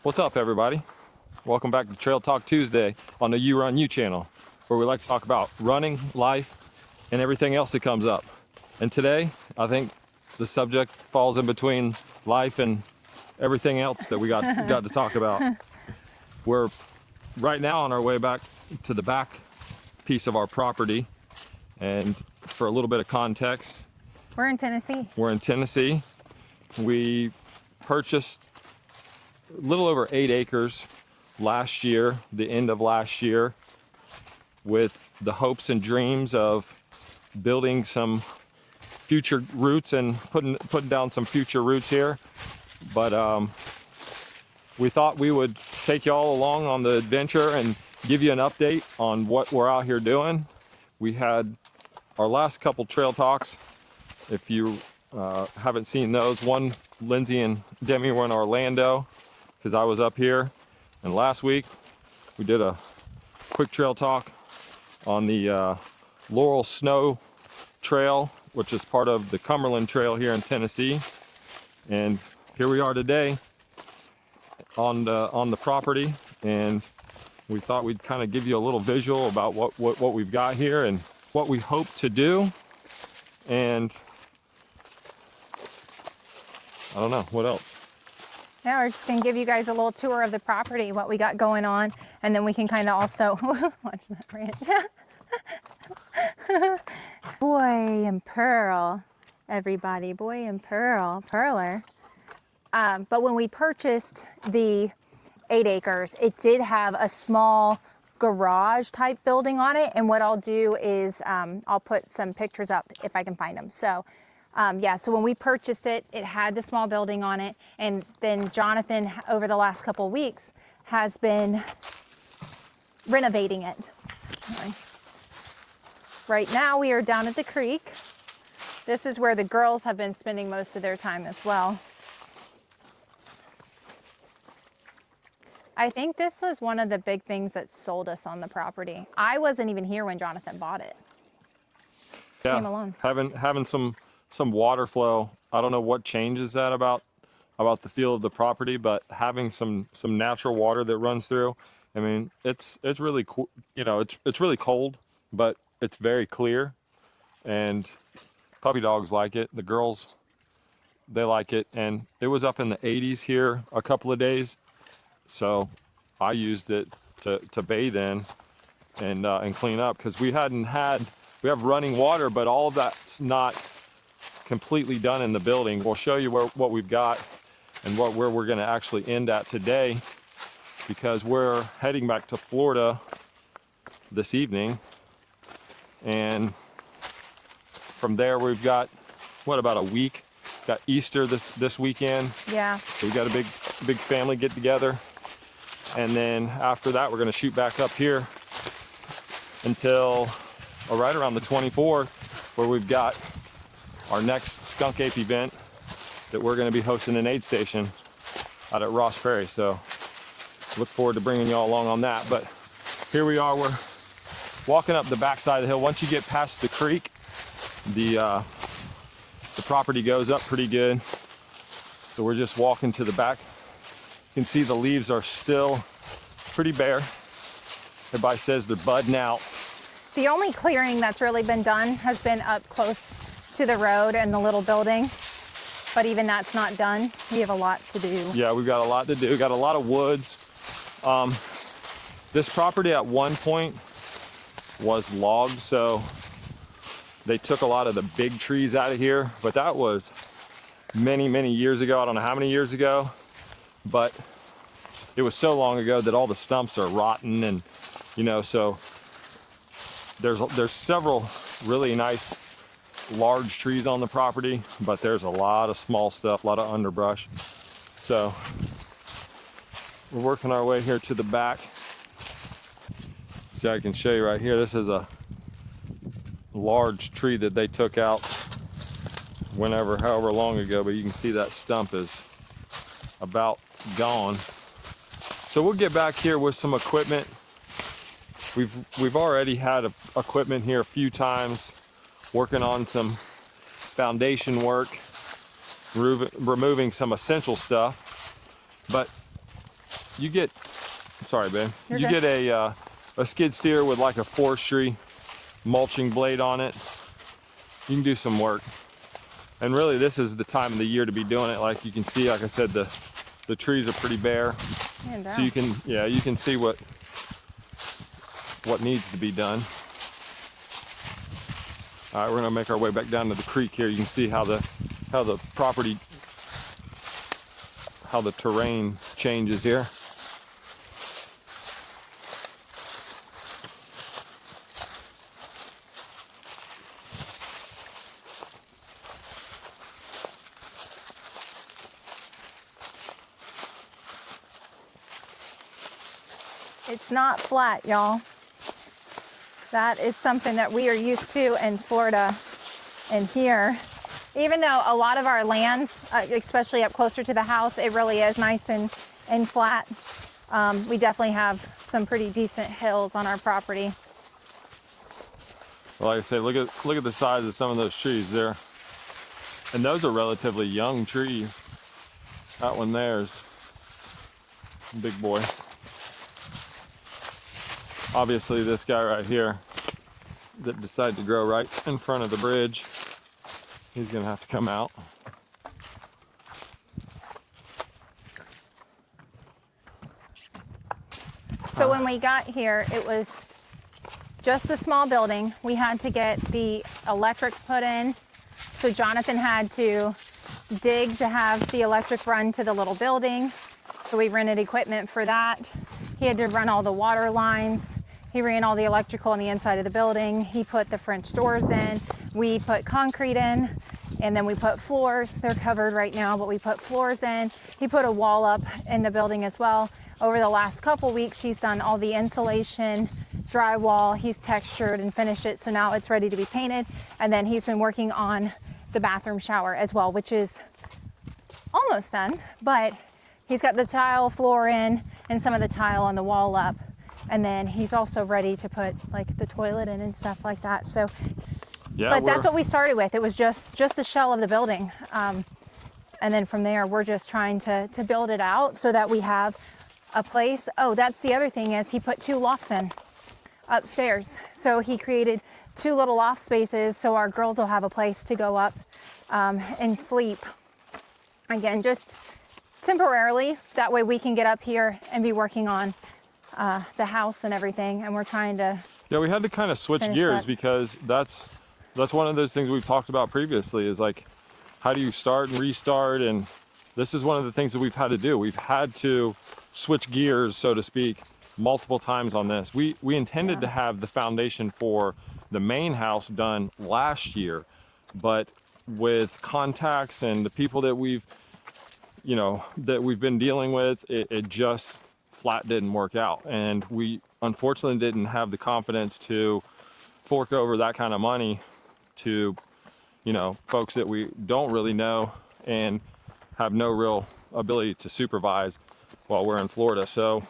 What's up, everybody? Welcome back to Trail Talk Tuesday on the You Run You channel, where we like to talk about running, life, and everything else that comes up. And today, I think the subject falls in between life and everything else that we got to talk about. We're right now on our way back to the back piece of our property, and for a little bit of context, We're in Tennessee. we're in Tennessee. We purchased a little over 8 acres last year, the end of last year, with the hopes and dreams of building some future roots and putting down some future roots here. But we thought we would take y'all along on the adventure and give you an update on what we're out here doing. We had our last couple trail talks. If you haven't seen those, one, Lindsay and Demi were in Orlando because I was up here. And last week we did a quick trail talk on the Laurel Snow Trail, which is part of the Cumberland Trail here in Tennessee. And here we are today on the property, and we thought we'd kind of give you a little visual about what we've got here and what we hope to do. And I don't know what else. Now we're just gonna give you guys a little tour of the property, what we got going on, and then we can kind of also watch that ranch. Boy and Pearl, everybody, Boy and Pearl, Perler. But when we purchased the 8 acres, it did have a small garage type building on it. And what I'll do is I'll put some pictures up if I can find them. So yeah, so when we purchased it, it had the small building on it. And then Jonathan, over the last couple of weeks, has been renovating it. Okay. Right now we are down at the creek. This is where the girls have been spending most of their time as well. I think this was one of the big things that sold us on the property. I wasn't even here when Jonathan bought it. Yeah, Came along. having some water flow. I don't know what changes that about the feel of the property, but having some natural water that runs through. I mean, it's really cool. You know, it's really cold, but it's very clear, and puppy dogs like it. The girls, they like it, and it was up in the 80s here a couple of days. So I used it to bathe in and clean up, because we have running water, but all of that's not completely done in the building. We'll show you what we've got and where we're going to actually end at today, because we're heading back to Florida this evening, and from there we've got about a week. Got Easter this weekend. Yeah. So we got a big family get together. And then after that, we're going to shoot back up here until right around the 24th, where we've got our next skunk ape event that we're going to be hosting an aid station out at Ross Ferry. So look forward to bringing y'all along on that. But here we are, we're walking up the backside of the hill. Once you get past the creek, the property goes up pretty good. So we're just walking to the back. You can see the leaves are still pretty bare. Everybody says they're budding out. The only clearing that's really been done has been up close to the road and the little building. But even that's not done. We have a lot to do. Yeah, we've got a lot to do. We've got a lot of woods. This property at one point was logged, so they took a lot of the big trees out of here, but that was many years ago. I don't know how many years ago, but it was so long ago that all the stumps are rotten, and you know, so there's several really nice large trees on the property, but there's a lot of small stuff, a lot of underbrush. So we're working our way here to the back. See, I can show you right here. This is a large tree that they took out however long ago, but you can see that stump is about gone. So we'll get back here with some equipment. We've already had equipment here a few times, working on some foundation work, removing some essential stuff. But you get, sorry, babe. You're You good. get a skid steer with like a forestry mulching blade on it. You can do some work. And really, this is the time of the year to be doing it. Like you can see, like I said, the trees are pretty bare. Man So you down. can, yeah, you can see what needs to be done. All right, we're gonna make our way back down to the creek here. You can see how the property, how the terrain changes here. It's not flat, y'all. That is something that we are used to in Florida and here. Even though a lot of our land, especially up closer to the house, it really is nice and flat. We definitely have some pretty decent hills on our property. Well, like I said, look at the size of some of those trees there. And those are relatively young trees. That one there's a big boy. Obviously, this guy right here that decided to grow right in front of the bridge, he's gonna have to come out. So when we got here, it was just a small building. We had to get the electric put in. So Jonathan had to dig to have the electric run to the little building. So we rented equipment for that. He had to run all the water lines. He ran all the electrical on the inside of the building. He put the French doors in. We put concrete in, and then we put floors. They're covered right now, but we put floors in. He put a wall up in the building as well. Over the last couple weeks, he's done all the insulation, drywall. He's textured and finished it, so now it's ready to be painted. And then he's been working on the bathroom shower as well, which is almost done, but he's got the tile floor in and some of the tile on the wall up. And then he's also ready to put like the toilet in and stuff like that. So, Yeah, but that's what we started with. It was just the shell of the building. And then from there, we're just trying to build it out so that we have a place. Oh, that's the other thing is he put 2 lofts in upstairs. So he created 2 little loft spaces so our girls will have a place to go up and sleep. Again, just temporarily. That way we can get up here and be working on the house and everything. And we're trying to. Yeah, we had to kind of switch gears that. because that's one of those things we've talked about previously is like, how do you start and restart? And this is one of the things that we've had to do. We've had to switch gears, so to speak, multiple times on this. We intended to have the foundation for the main house done last year, but with contacts and the people that we've been dealing with, it just flat didn't work out. And we unfortunately didn't have the confidence to fork over that kind of money to, folks that we don't really know and have no real ability to supervise while we're in Florida. So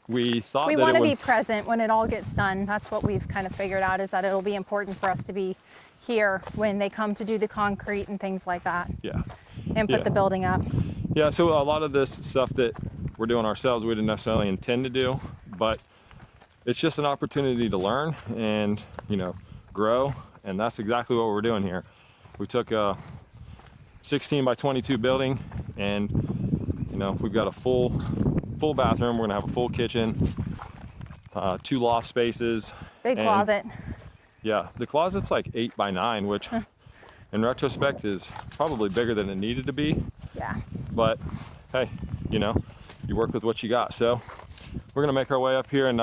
we thought we that want to be present when it all gets done. That's what we've kind of figured out, is that it'll be important for us to be here when they come to do the concrete and things like that. Yeah. And put the building up. Yeah, so a lot of this stuff that we're doing ourselves, we didn't necessarily intend to do, but it's just an opportunity to learn and, grow. And that's exactly what we're doing here. We took a 16 by 22 building and, we've got a full bathroom. We're gonna have a full kitchen, 2 loft spaces. Big closet. Yeah, the closet's like 8 by 9, which in retrospect is probably bigger than it needed to be. Yeah. But hey, you work with what you got. So we're gonna make our way up here and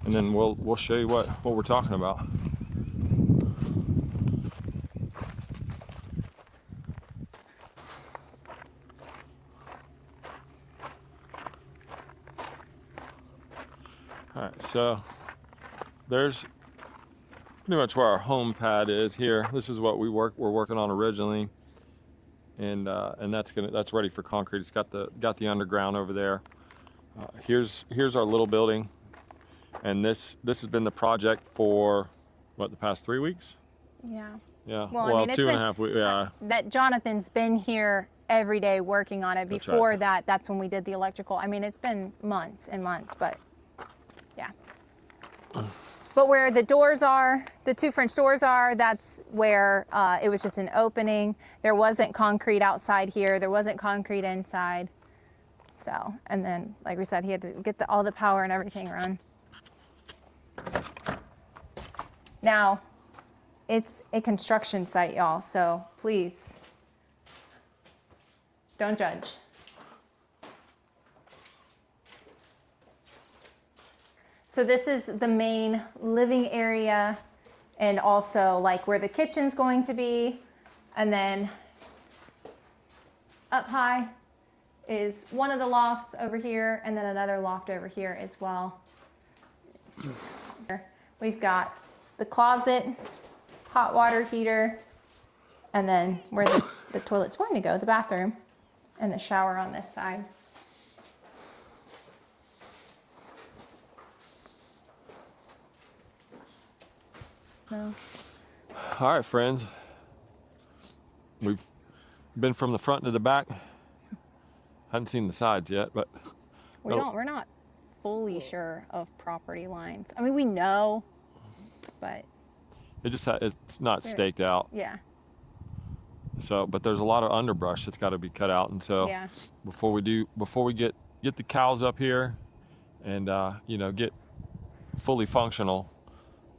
then we'll show you what we're talking about. All right, so there's pretty much where our home pad is here. This is what we're working on originally, and that's ready for concrete. It's got the underground over there. Here's our little building, and this has been the project for the past 3 weeks. Yeah. Yeah. Well, I mean, it's 2.5 weeks. Yeah. That Jonathan's been here every day working on it. That's Before right. that, that's when we did the electrical. I mean, it's been months and months, but yeah. But where the doors are, the 2 French doors are, that's where it was just an opening. There wasn't concrete outside here. There wasn't concrete inside. So, and then, like we said, he had to get all the power and everything run. Now, it's a construction site, y'all, so please don't judge. So this is the main living area and also like where the kitchen's going to be. And then up high is one of the lofts over here and then another loft over here as well. We've got the closet, hot water heater, and then where the toilet's going to go, the bathroom, and the shower on this side. No. All right, friends. We've been from the front to the back. Haven't seen the sides yet, but We're not fully sure of property lines. I mean, we know, but it's not staked out. yeah. So, but there's a lot of underbrush that's got to be cut out, and so Yeah. before we get the cows up here, and get fully functional,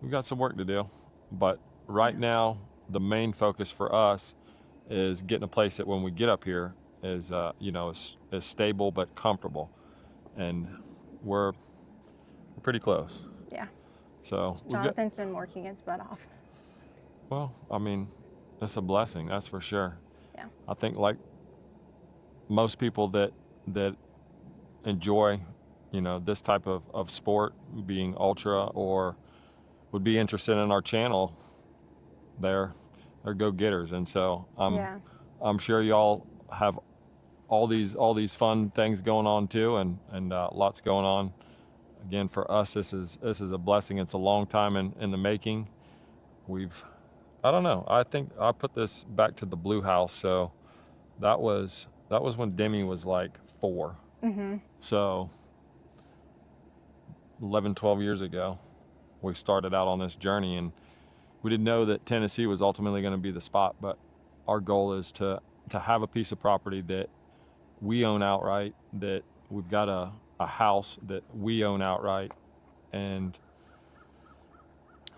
we've got some work to do. But right now, the main focus for us is getting a place that when we get up here is is stable but comfortable, and we're pretty close. Yeah. So Jonathan's been working his butt off. well, I mean, it's a blessing, that's for sure. Yeah. I think like most people that enjoy, this type of sport, being ultra or would be interested in our channel, they're go-getters, and so I'm sure y'all have all these fun things going on too, and lots going on. Again, for us, this is a blessing. It's a long time in the making. I don't know. I think I put this back to the blue house. So that was when Demi was like 4. Mm-hmm. So 11, 12 years ago, we started out on this journey, and we didn't know that Tennessee was ultimately going to be the spot. But our goal is to have a piece of property that we own outright, that we've got a house that we own outright, and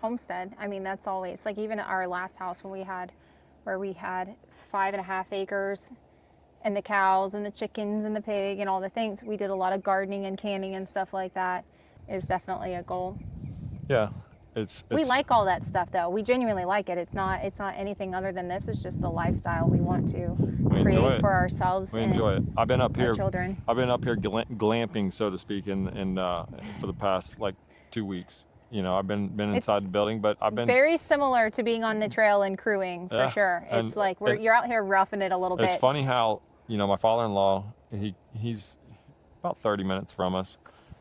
Homestead. I mean, that's always like even our last house where we had 5.5 acres and the cows and the chickens and the pig and all the things. We did a lot of gardening and canning and stuff like that. Is definitely a goal. Yeah, we like all that stuff though. We genuinely like it. It's not anything other than this. It's just the lifestyle we want to create for ourselves. We enjoy it. I've been up here. Children. I've been up here glamping, so to speak, and for the past like 2 weeks. I've been inside the building, but I've been very similar to being on the trail and crewing for sure. It's like you're out here roughing it a little bit. It's funny how my father-in-law, he's about 30 minutes from us,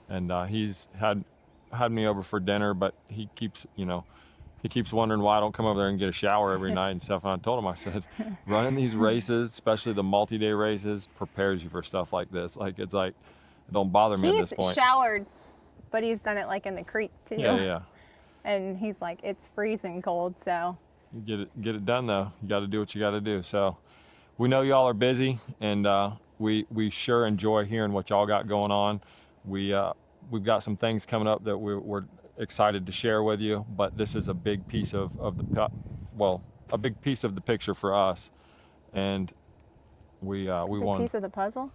and he's had me over for dinner, but he keeps wondering why I don't come over there and get a shower every night and stuff. And I told him, I said, running these races, especially the multi-day races, prepares you for stuff like this. Like, it's like, it don't bother me at this point. He's showered, but he's done it like in the creek too. Yeah. And he's like, it's freezing cold, so. You get it done though. You got to do what you got to do. So we know y'all are busy, and we sure enjoy hearing what y'all got going on. We've got some things coming up that we're excited to share with you, but this is a big piece of a big piece of the picture for us, and we want piece of the puzzle.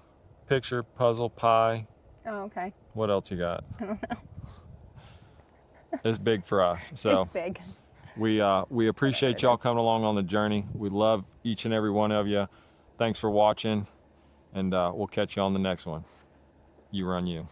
Picture, puzzle, pie. Oh, okay. What else you got? I don't know. It's big for us. So it's big. We appreciate y'all coming along on the journey. We love each and every one of you. Thanks for watching, and we'll catch you on the next one. You run you.